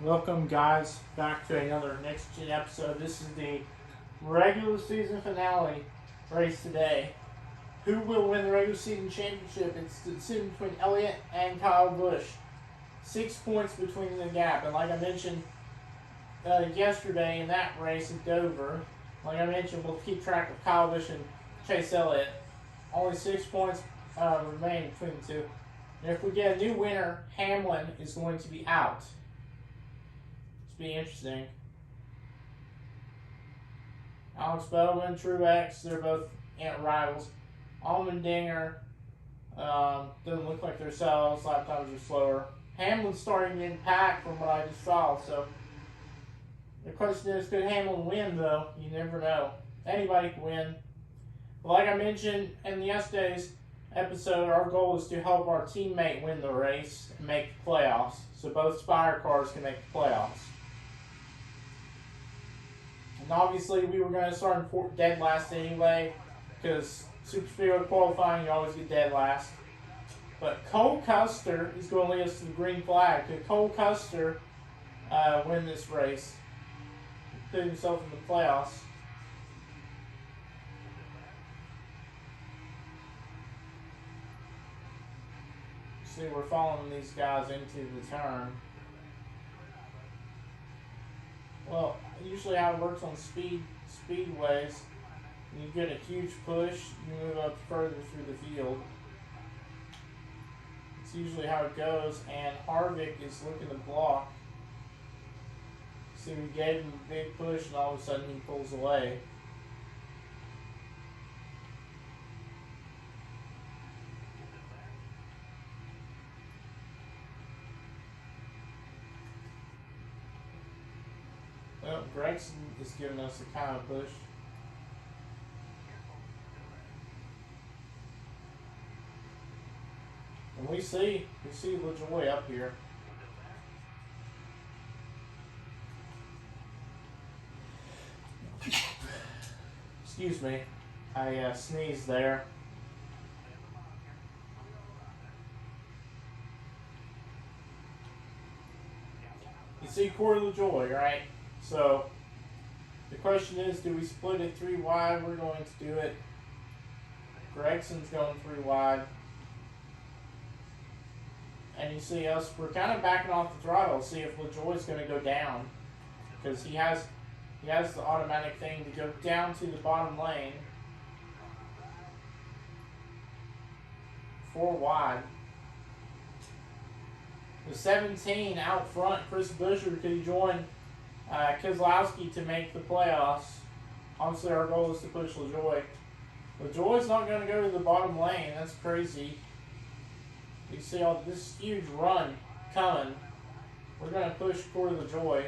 Welcome, guys, back to another Next Gen episode. This is the regular season finale race today. Who will win the regular season championship? It's the decision between Elliot and Kyle Busch. 6 points between the gap. And like I mentioned yesterday in that race at Dover, like I mentioned, we'll keep track of Kyle Busch and Chase Elliott. Only 6 points remain between the two. And if we get a new winner, Hamlin is going to be out. Be interesting. Alex Bowman, Truex, they're both rivals. Allmendinger doesn't look like they're sellouts. Lap times are slower. Hamlin's starting to impact from what I just saw. So the question is, could Hamlin win? Though you never know. Anybody can win. But like I mentioned in yesterday's episode, our goal is to help our teammate win the race and make the playoffs. So both Spire cars can make the playoffs. And obviously, we were going to start in dead last anyway, because Super Speedway qualifying, you always get dead last. But Cole Custer is going to lead us to the green flag. Could Cole Custer win this race? Put himself in the playoffs. See, we're following these guys into the turn. Well, usually how it works on speedways, you get a huge push, you move up further through the field. It's usually how it goes, and Harvick is looking to block. See, we gave him a big push, and all of a sudden he pulls away. Well, Gregson is giving us a kind of push. And we see LaJoy up here. Excuse me, I sneezed there. You see Corey LaJoy, right? So the question is, do we split it 3 wide? We're going to do it. Gregson's going 3 wide. And you see us, we're kind of backing off the throttle, see if LaJoy's going to go down. Because he has the automatic thing to go down to the bottom lane. 4 wide. The 17 out front, Chris Buescher, could he join Keselowski to make the playoffs? Obviously, our goal is to push LaJoy. LaJoy's not going to go to the bottom lane. That's crazy. You see all this huge run coming. We're going to push Corey LaJoy.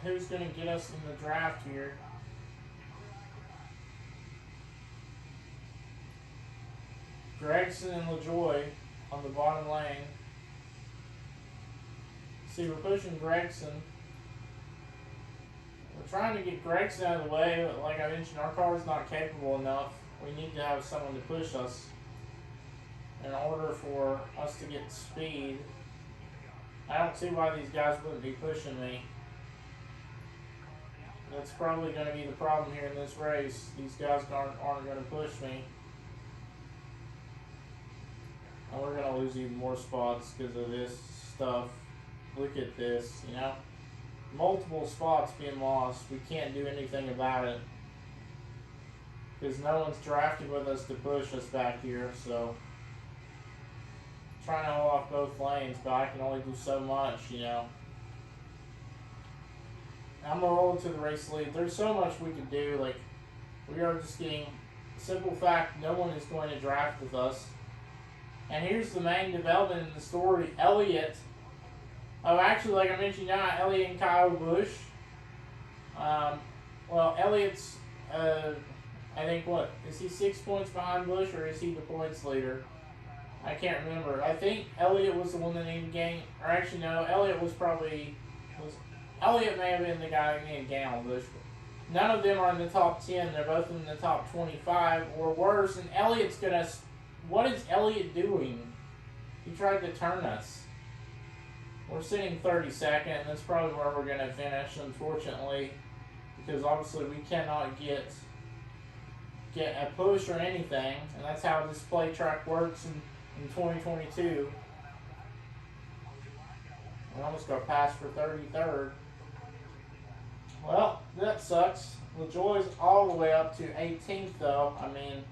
Who's going to get us in the draft here? Gregson and LaJoy on the bottom lane. See, we're pushing Gregson. We're trying to get Gregson out of the way, but like I mentioned, our car is not capable enough. We need to have someone to push us in order for us to get speed. I don't see why these guys wouldn't be pushing me. That's probably going to be the problem here in this race. These guys aren't going to push me. And we're going to lose even more spots because of this stuff. Look at this, you know. Multiple spots being lost. We can't do anything about it. Because no one's drafting with us to push us back here, so. I'm trying to hold off both lanes, but I can only do so much, you know. I'm going to roll to the race lead. There's so much we can do. Like, we are just getting simple fact, no one is going to draft with us. And here's the main development in the story. Elliot. Oh, actually, like I mentioned now, Elliot and Kyle Busch. Well, Elliot's, I think, what? Is he 6 points behind Busch, or is he the points leader? I can't remember. I think Elliot was the one that needed to gain. Or actually, no, Elliot was probably. Elliot may have been the guy that needed to gain on Busch. None of them are in the top 10. They're both in the top 25 or worse. And Elliot's going to. What is Elliot doing? He tried to turn us. We're sitting 32nd. That's probably where we're going to finish, unfortunately, because obviously we cannot get a push or anything, and that's how this play track works in 2022. We almost got passed for 33rd. Well, that sucks. LaJoie's all the way up to 18th, though. I mean,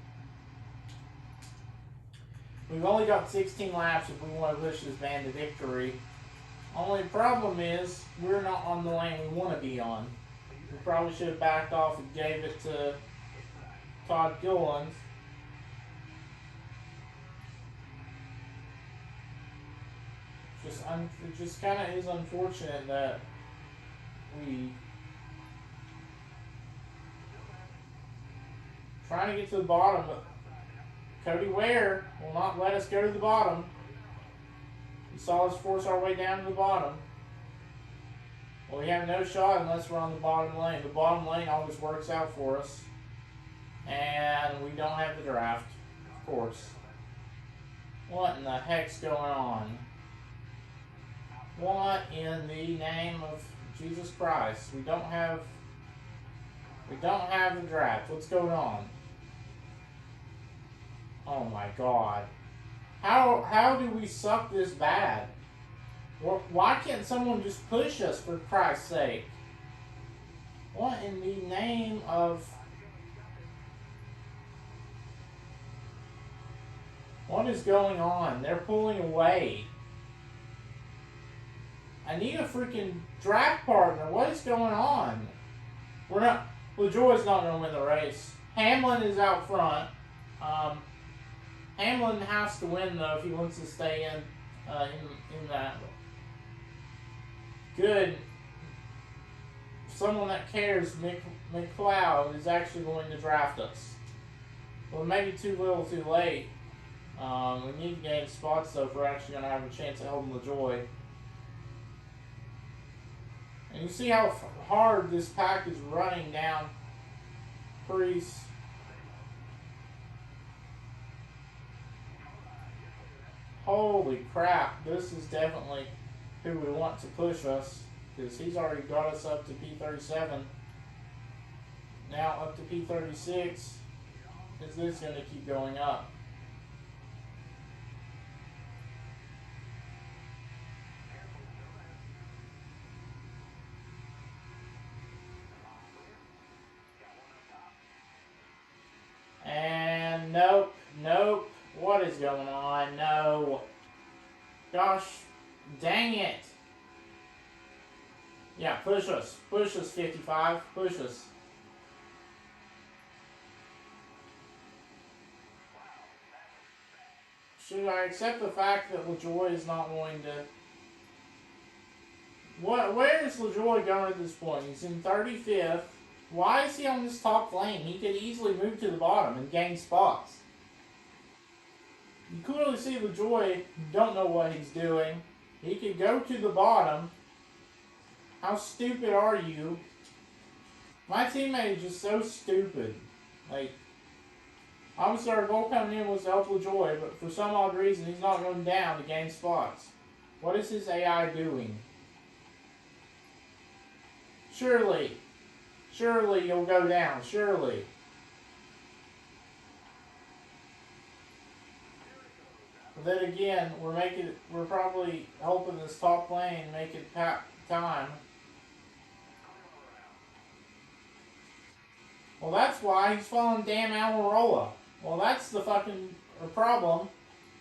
we've only got 16 laps if we want to push this band to victory. Only problem is we're not on the lane we want to be on. We probably should have backed off and gave it to Todd Gilliland. It just kind of is unfortunate that we trying to get to the bottom, but Cody Ware will not let us go to the bottom. He saw us force our way down to the bottom. Well, we have no shot unless we're on the bottom lane. The bottom lane always works out for us. And we don't have the draft, of course. What in the heck's going on? What in the name of Jesus Christ? We don't have the draft. What's going on? Oh my God. How do we suck this bad? Why can't someone just push us, for Christ's sake? What in the name of... What is going on? They're pulling away. I need a freaking draft partner. What is going on? LaJoie's not going to win the race. Hamlin is out front. Hamlin has to win, though, if he wants to stay in that. Good. Someone that cares, McLeod, is actually going to draft us. Well, maybe too little too late. We need to gain spots, though, if we're actually going to have a chance at holding LaJoie. And you see how hard this pack is running down Priest. Holy crap, this is definitely who we want to push us, because he's already got us up to P37. Now up to P36. Is this going to keep going up? And nope. What is going on? No. Gosh, dang it. Yeah, push us. Push us, 55. Push us. Should I accept the fact that LaJoie is not going to... Where is LaJoie going at this point? He's in 35th. Why is he on this top lane? He could easily move to the bottom and gain spots. You clearly see LaJoie don't know what he's doing. He could go to the bottom. How stupid are you? My teammate is just so stupid. Like, obviously our goal coming in was to help LaJoie, but for some odd reason he's not going down to gain spots. What is his AI doing? Surely you'll go down. Surely. But then again, we're probably helping this top lane make it time. Well, that's why he's following damn Almirola. Well, that's the fucking problem.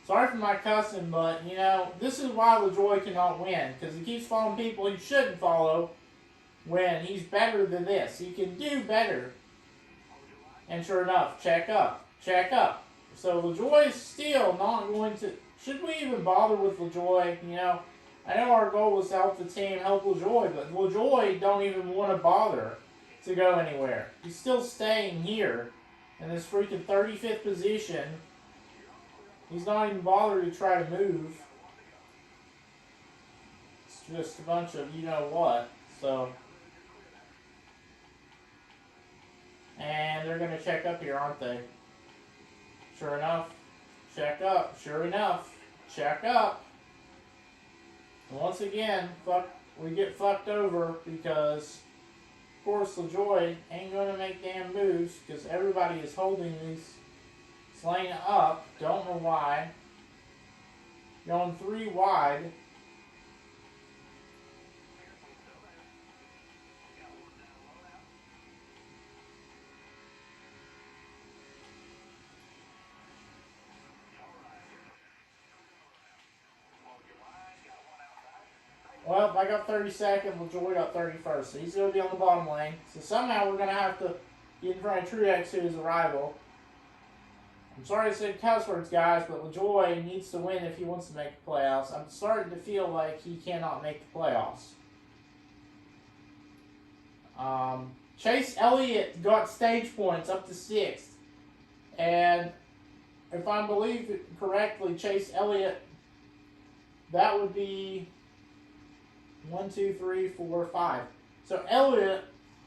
Sorry for my cussing, but, you know, this is why LaJoie cannot win. Because he keeps following people he shouldn't follow when he's better than this. He can do better. And sure enough, check up. So LaJoie is still not going to... Should we even bother with LaJoie? You know, I know our goal was to help the team, help LaJoie, but LaJoie don't even want to bother to go anywhere. He's still staying here in this freaking 35th position. He's not even bothered to try to move. It's just a bunch of you-know-what. So... And they're going to check up here, aren't they? Sure enough. Check up. Sure enough. Check up. Once again, we get fucked over because, of course, LaJoy ain't going to make damn moves because everybody is holding this lane up. Don't know why. Going 3 wide. Well, I got 32nd, LaJoy got 31st, so he's going to be on the bottom lane. So somehow we're going to have to get in front of Truex, who is a rival. I'm sorry I said cuss words, guys, but LaJoy needs to win if he wants to make the playoffs. I'm starting to feel like he cannot make the playoffs. Chase Elliott got stage points up to 6th. And if I believe it correctly, Chase Elliott, that would be 1, 2, 3, 4, 5. So Elliot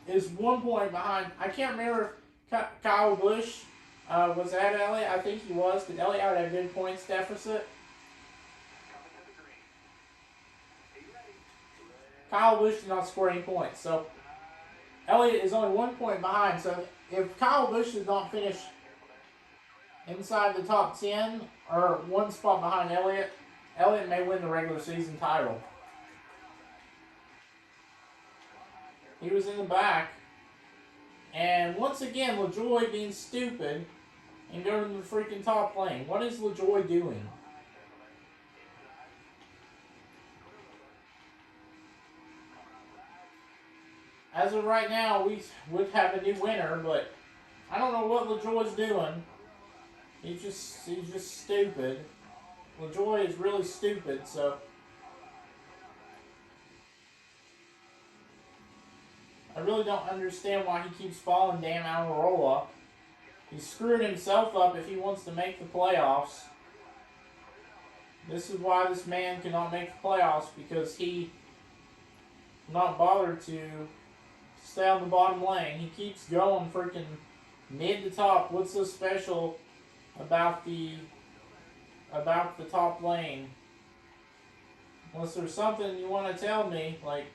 is 1 point behind. I can't remember if Kyle Busch was ahead of Elliot. I think he was, but Elliot had a good points deficit. Kyle Busch did not score any points. So Elliot is only 1 point behind. So if Kyle Busch does not finish inside the top 10 or 1 spot behind Elliot, Elliot may win the regular season title. He was in the back. And once again, LaJoy being stupid and going to the freaking top lane. What is LaJoy doing? As of right now, we would have a new winner, but I don't know what LaJoy's doing. He's just stupid. LaJoy is really stupid, so I really don't understand why he keeps following damn Almirola. He's screwing himself up if he wants to make the playoffs. This is why this man cannot make the playoffs, because he not bothered to stay on the bottom lane. He keeps going freaking mid to top. What's so special about the top lane? Unless there's something you want to tell me, like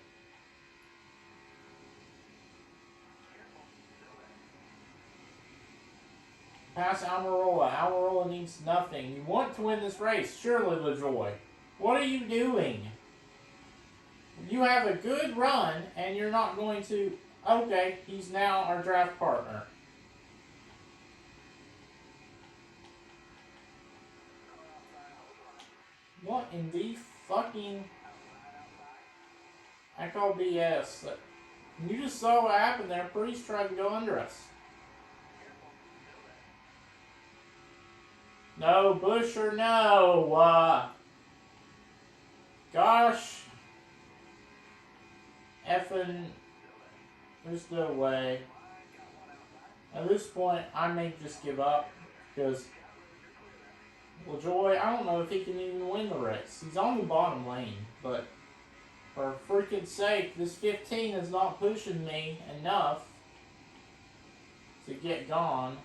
pass Almirola. Almirola needs nothing. You want to win this race, surely, LaJoy. What are you doing? You have a good run, and you're not going to... Okay, he's now our draft partner. What in the fucking... I call BS. You just saw what happened there. Priest tried to go under us. No, Busch or no. Gosh. Effing. There's no way. At this point, I may just give up. Because LaJoy, I don't know if he can even win the race. He's on the bottom lane. But for freaking sake, this 15 is not pushing me enough to get gone.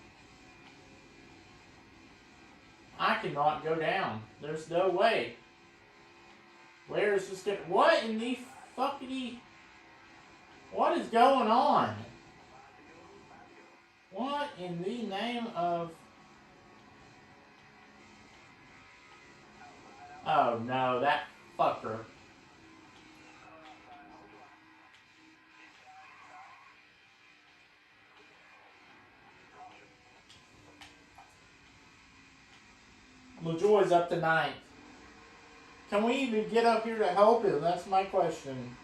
I cannot go down. There's no way. Where is this going? What in the fuckity... What is going on? What in the name of... Oh no, that fucker. LaJoy's up to 9th. Can we even get up here to help him? That's my question.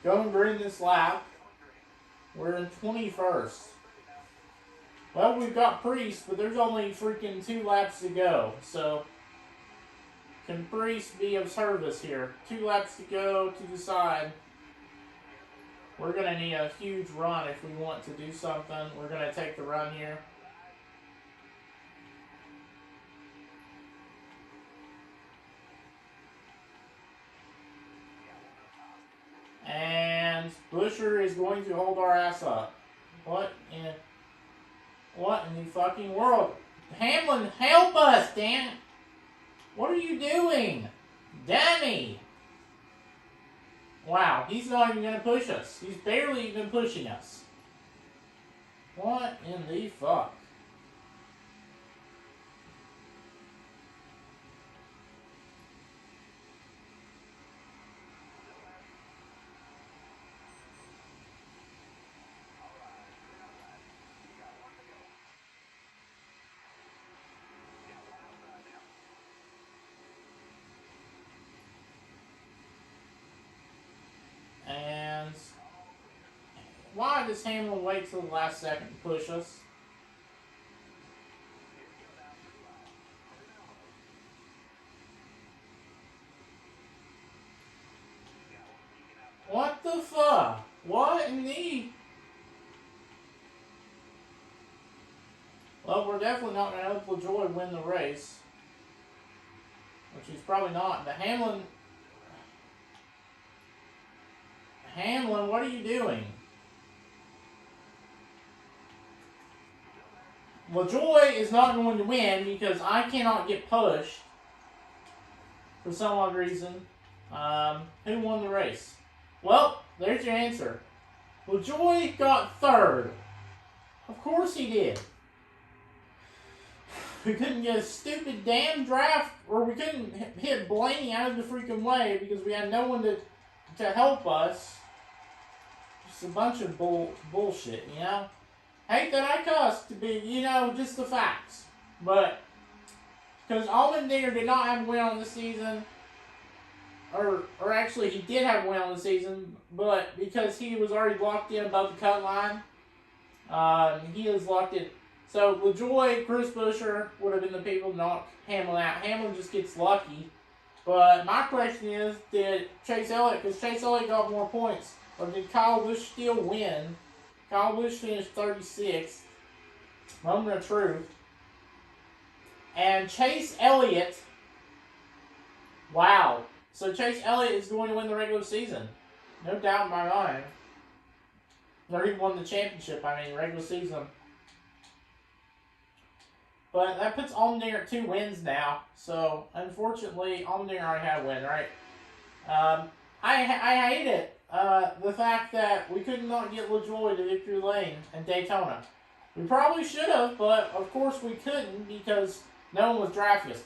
Going green this lap. We're in 21st. Well, we've got Priest, but there's only freaking 2 laps to go. So, can Priest be of service here? 2 laps to go to decide. We're going to need a huge run if we want to do something. We're going to take the run here. And Buscher is going to hold our ass up. What in the fucking world? Hamlin, help us, damn it. What are you doing? Dummy. Wow, he's not even going to push us. He's barely even pushing us. What in the fuck? And why does Hamlin wait till the last second to push us? What the fuck? What in the... Well, we're definitely not going to help LaJoy win the race. Which he's probably not. But Hamlin, what are you doing? LaJoy is not going to win because I cannot get pushed for some odd reason. Who won the race? Well, there's your answer. LaJoy got third. Of course he did. We couldn't get a stupid damn draft, or we couldn't hit Blaney out of the freaking way because we had no one to help us. Just a bunch of bullshit, you know? Hate that I cussed to be, you know, just the facts. But, because Allmendinger did not have a win on the season, or actually he did have a win on the season, but because he was already locked in above the cut line, he is locked in. So, LaJoy, Chris Buescher would have been the people to knock Hamlin out. Hamlin just gets lucky. But my question is, did Chase Elliott, because Chase Elliott got more points, or did Kyle Busch still win? Kyle Busch finished 36th. Moment of truth. And Chase Elliott, wow. So Chase Elliott is going to win the regular season. No doubt in my mind. Or he won the championship, regular season. But that puts Allmendinger at 2 wins now. So, unfortunately, Allmendinger already had a win, right? I hate it. The fact that we could not get LaJoy to victory lane in Daytona. We probably should have, but of course we couldn't because no one was drafting us.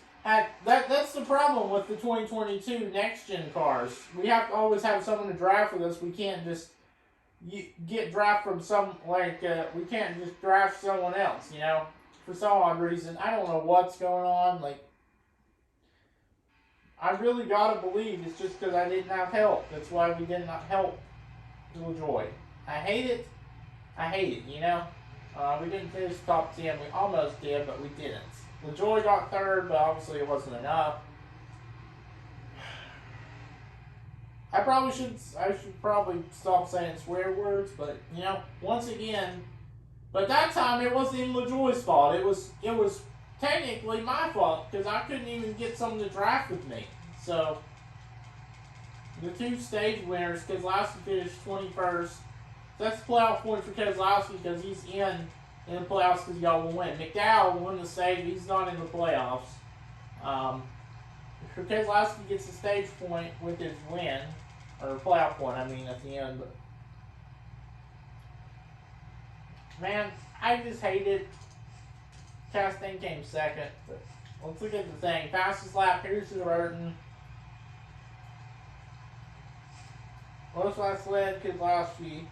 That's the problem with the 2022 next-gen cars. We have to always have someone to draft with us. We can't just get draft from we can't just draft someone else, you know? For some odd reason. I don't know what's going on. I really gotta believe it's just because I didn't have help. That's why we did not help LaJoy. I hate it. You know? We didn't finish top 10. We almost did, but we didn't. LaJoy got third, but obviously it wasn't enough. I should probably stop saying swear words, but, you know, once again... But that time, it wasn't even LaJoy's fault. It was technically my fault, because I couldn't even get someone to draft with me. So, the 2 stage winners, Keselowski finished 21st. So that's the playoff point for Keselowski, because he's in the playoffs because y'all will win. McDowell won the stage, he's not in the playoffs. Keselowski gets the stage point with his win, or playoff point, at the end, but... Man, I just hate it. Chastain came second, but let's look at the thing. Fastest lap, here's to Burton. Most laps led, Keselowski.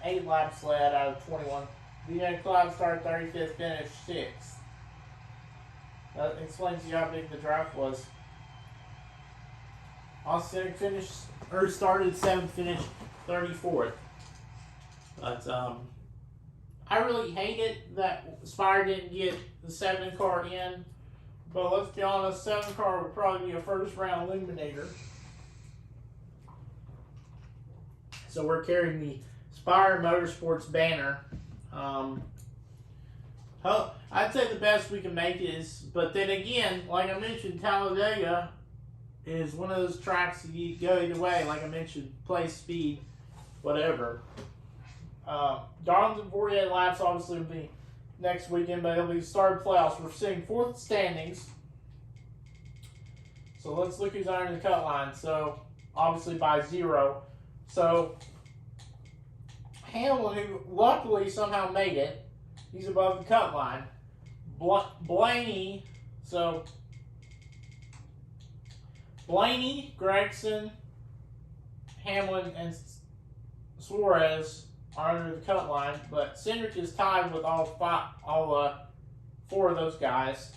8 laps led out of 21. DJ Cloud started 35th, finished 6th. That explains to you how big the draft was. Austin started 7th, finished 34th. But, I really hate it that Spire didn't get the 7 car in. But let's be honest, 7 car would probably be a first round eliminator. So we're carrying the Spire Motorsports banner. I'd say the best we can make is, but then again, like I mentioned, Talladega is one of those tracks that you go either way. Like I mentioned, place, speed, whatever. Darlington 48 laps obviously will be next weekend, but it'll be started playoffs. We're seeing 4th standings. So let's look who's under the cut line. So obviously by 0. So Hamlin, who luckily somehow made it, he's above the cut line. Blaney, so Blaney, Gregson, Hamlin, and Suarez are under the cut line, but Cindric is tied with all 4 of those guys.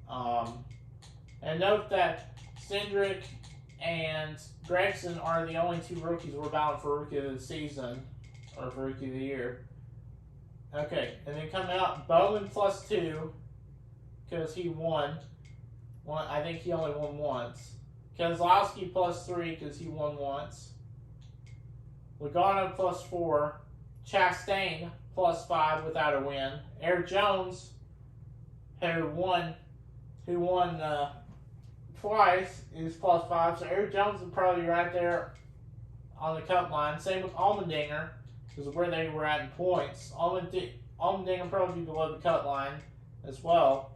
And note that Cindric and Gregson are the only 2 rookies we're balloting for Rookie of the Season, or for Rookie of the Year. Okay, and then coming out, Bowman +2, because he won. I think he only won once. Keselowski +3, because he won once. Logano +4. Chastain +5 without a win. Eric Jones, who won twice, is +5. So Eric Jones is probably right there on the cut line. Same with Allmendinger, because of where they were at in points. Allmendinger probably below the cut line as well.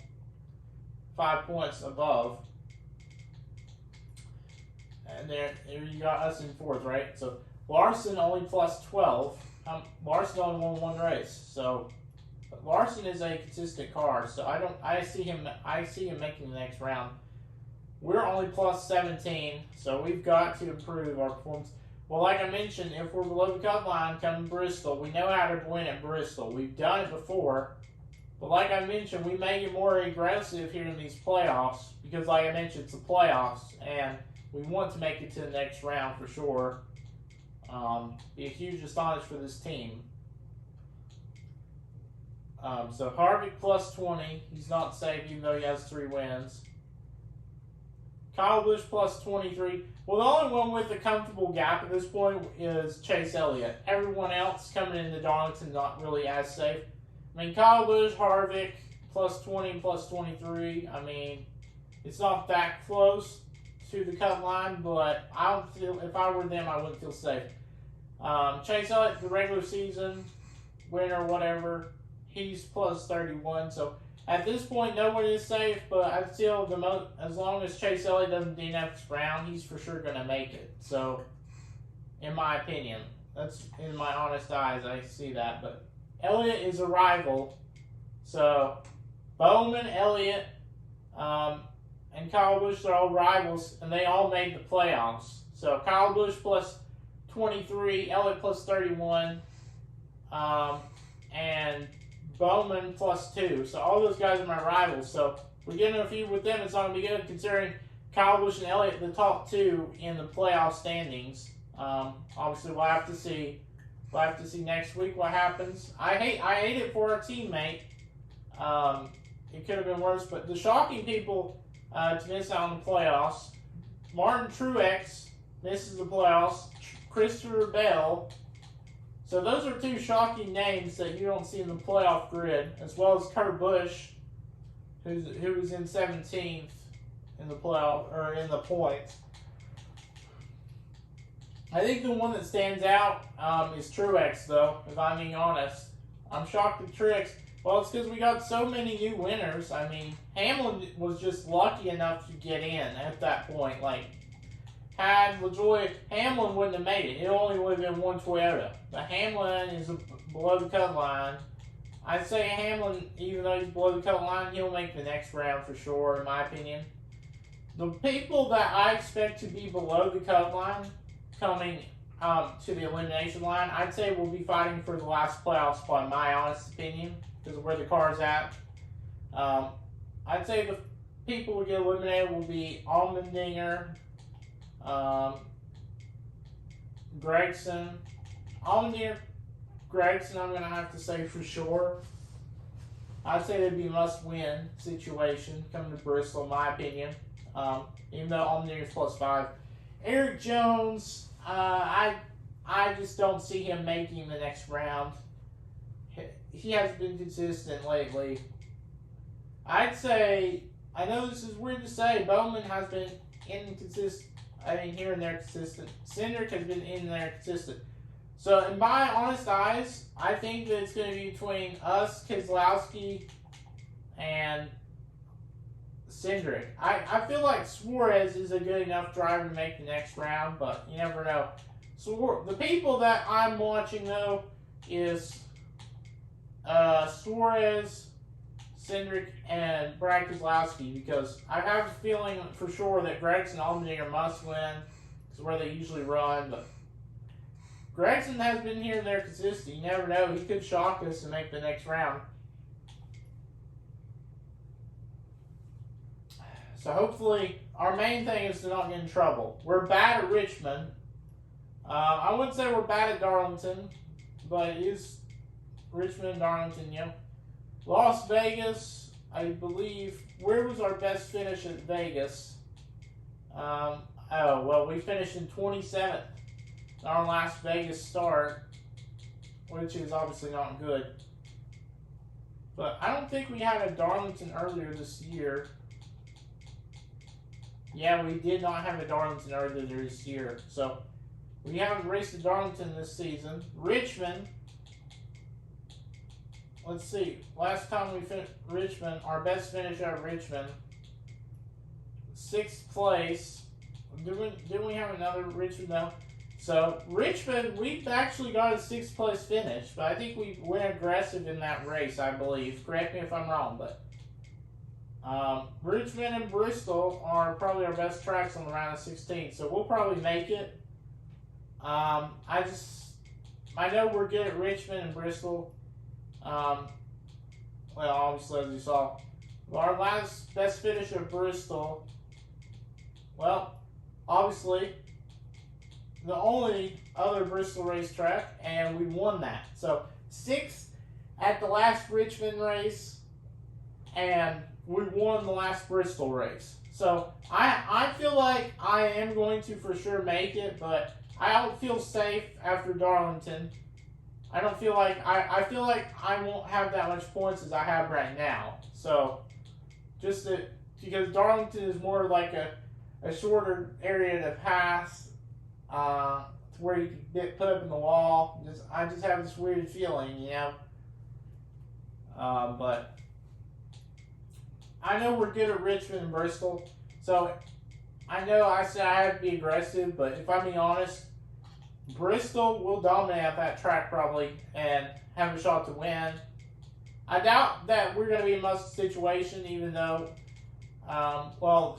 5 points above. And there you got us in 4th, right? So Larson only +12. Larson only won 1 race, so Larson is a consistent car. So I see him making the next round. We're only +17, so we've got to improve our performance. Well, like I mentioned, if we're below the cut line coming Bristol, we know how to win at Bristol. We've done it before. But like I mentioned, we may get more aggressive here in these playoffs because, like I mentioned, it's the playoffs, and we want to make it to the next round for sure. Be a huge astonishment for this team. So Harvick +20. He's not safe even though he has 3 wins. Kyle Busch +23. Well, the only one with a comfortable gap at this point is Chase Elliott. Everyone else coming into Darlington not really as safe. I mean, Kyle Busch, Harvick, +20, +23. I mean, it's not that close to the cut line, but I don't feel, if I were them, I wouldn't feel safe. Chase Elliott, the regular season winner, whatever, he's +31. So at this point, no one is safe, but I feel as long as Chase Elliott doesn't DNF Brown, he's for sure going to make it. So, in my opinion, that's in my honest eyes, I see that. But Elliott is a rival, so Bowman, Elliott, and Kyle Busch are all rivals, and they all made the playoffs. So Kyle Busch +23, Elliott +31, and Bowman +2. So all those guys are my rivals. So we're getting a few with them. It's not going to be good considering Kyle Busch and Elliott, the top 2 in the playoff standings. Obviously, we'll have to see. We'll have to see next week what happens. I hate it for our teammate. It could have been worse, but the shocking people to miss out on the playoffs: Martin Truex misses the playoffs. Christopher Bell. So those are 2 shocking names that you don't see in the playoff grid, as well as Kurt Busch, who was in 17th in the playoff or in the points. I think the one that stands out is Truex, though, if I'm being honest. I'm shocked at Truex. Well, it's because we got so many new winners. I mean, Hamlin was just lucky enough to get in at that point. Like, had LaJoie, Hamlin wouldn't have made it. It only would have been 1 Toyota. But Hamlin is below the cut line. I'd say Hamlin, even though he's below the cut line, he'll make the next round for sure, in my opinion. The people that I expect to be below the cut line coming to the elimination line, I'd say we'll be fighting for the last playoff spot, in my honest opinion, because of where the car's at. I'd say the people who get eliminated will be Allmendinger, Gregson. Allmendinger, Gregson, I'm going to have to say for sure. I'd say it'd be a must-win situation coming to Bristol, in my opinion. Even though Allmendinger's +5. Eric Jones, I just don't see him making the next round. He hasn't been consistent lately. I'd say, I know this is weird to say, Bowman has been inconsistent. I mean, here and there consistent. Cindric has been in there consistent. So, in my honest eyes, I think that it's going to be between us, Keselowski, and Cindric. I feel like Suarez is a good enough driver to make the next round, but you never know. So the people that I'm watching, though, is Suarez, Cindric, and Brad Keselowski, because I have a feeling for sure that Gregson and Allmendinger must win. It's where they usually run, but Gregson has been here and there consistent. You never know. He could shock us and make the next round. So hopefully, our main thing is to not get in trouble. We're bad at Richmond. I wouldn't say we're bad at Darlington, but it is Richmond and Darlington, yeah. Las Vegas, I believe. Where was our best finish at Vegas? We finished in 27th in our Las Vegas start, which is obviously not good. But I don't think we had a Darlington earlier this year. Yeah, we did not have a Darlington earlier this year. So, we haven't raced at Darlington this season. Richmond, let's see. Last time we finished Richmond, our best finish at Richmond, 6th place. Didn't we have another Richmond? No. So, Richmond, we've actually got a 6th place finish, but I think we went aggressive in that race, I believe. Correct me if I'm wrong, but Richmond and Bristol are probably our best tracks on the round of 16, so we'll probably make it. I know we're good at Richmond and Bristol. Obviously, as you saw, our last best finish at Bristol, obviously, the only other Bristol racetrack, and we won that. So, 6th at the last Richmond race, and we won the last Bristol race. So, I feel like I am going to for sure make it, but I don't feel safe after Darlington. I don't feel like I feel like I won't have that much points as I have right now. So, because Darlington is more like a shorter area to pass, to where you can get put up in the wall. I just have this weird feeling, you know. But I know we're good at Richmond and Bristol, so I know I said I have to be aggressive, but if I'm being honest, Bristol will dominate that track probably and have a shot to win. I doubt that we're going to be in much situation, even though,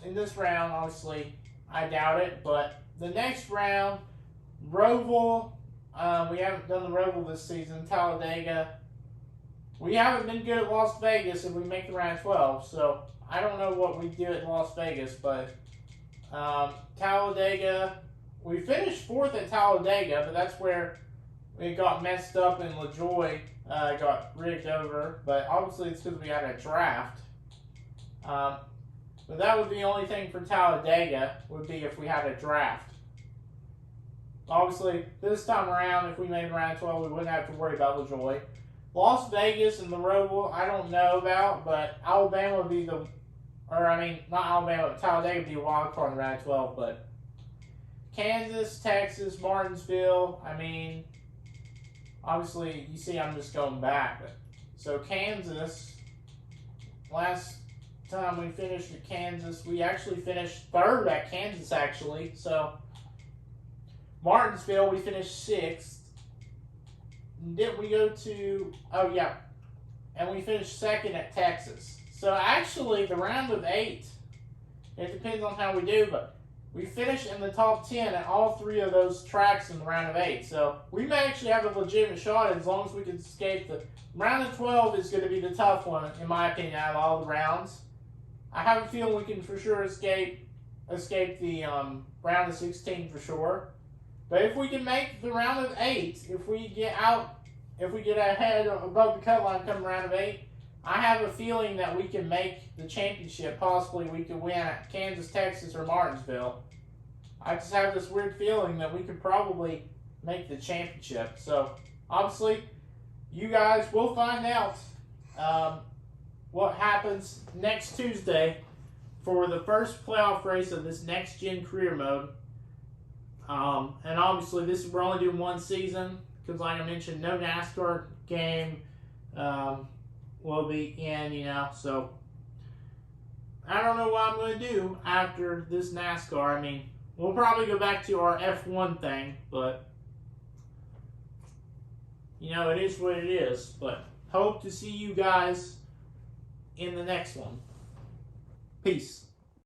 in this round, obviously, I doubt it, but the next round, Roval, we haven't done the Roval this season, Talladega. We haven't been good at Las Vegas if we make the round 12, so I don't know what we do at Las Vegas, but Talladega, we finished 4th at Talladega, but that's where it got messed up and LaJoy got rigged over, but obviously it's because we had a draft. But that would be the only thing for Talladega, would be if we had a draft. Obviously, this time around, if we made round 12, we wouldn't have to worry about LaJoy. Las Vegas and the Roval, I don't know about, but Alabama would be not Alabama, but Talladega would be a wild card in round 12, but Kansas, Texas, Martinsville, obviously, you see I'm just going back. So Kansas, last time we finished at Kansas, we actually finished 3rd at Kansas, actually. So Martinsville, we finished 6th. Then we go to, and we finished 2nd at Texas. So actually, the round of 8, it depends on how we do, but we finished in the top 10 at all 3 of those tracks in the round of 8. So we may actually have a legitimate shot as long as we can escape the round of 12 is going to be the tough one, in my opinion, out of all the rounds. I have a feeling we can for sure escape the round of 16 for sure. But if we can make the round of 8, if we get ahead above the cut line come round of 8, I have a feeling that we can make the championship. Possibly we could win at Kansas, Texas, or Martinsville. I just have this weird feeling that we could probably make the championship. So, obviously, you guys will find out what happens next Tuesday for the first playoff race of this next-gen career mode. And obviously, we're only doing one season because, like I mentioned, no NASCAR game will be in, so I don't know what I'm going to do after this NASCAR. I mean, we'll probably go back to our F1 thing, but, you know, it is what it is. But hope to see you guys in the next one. Peace.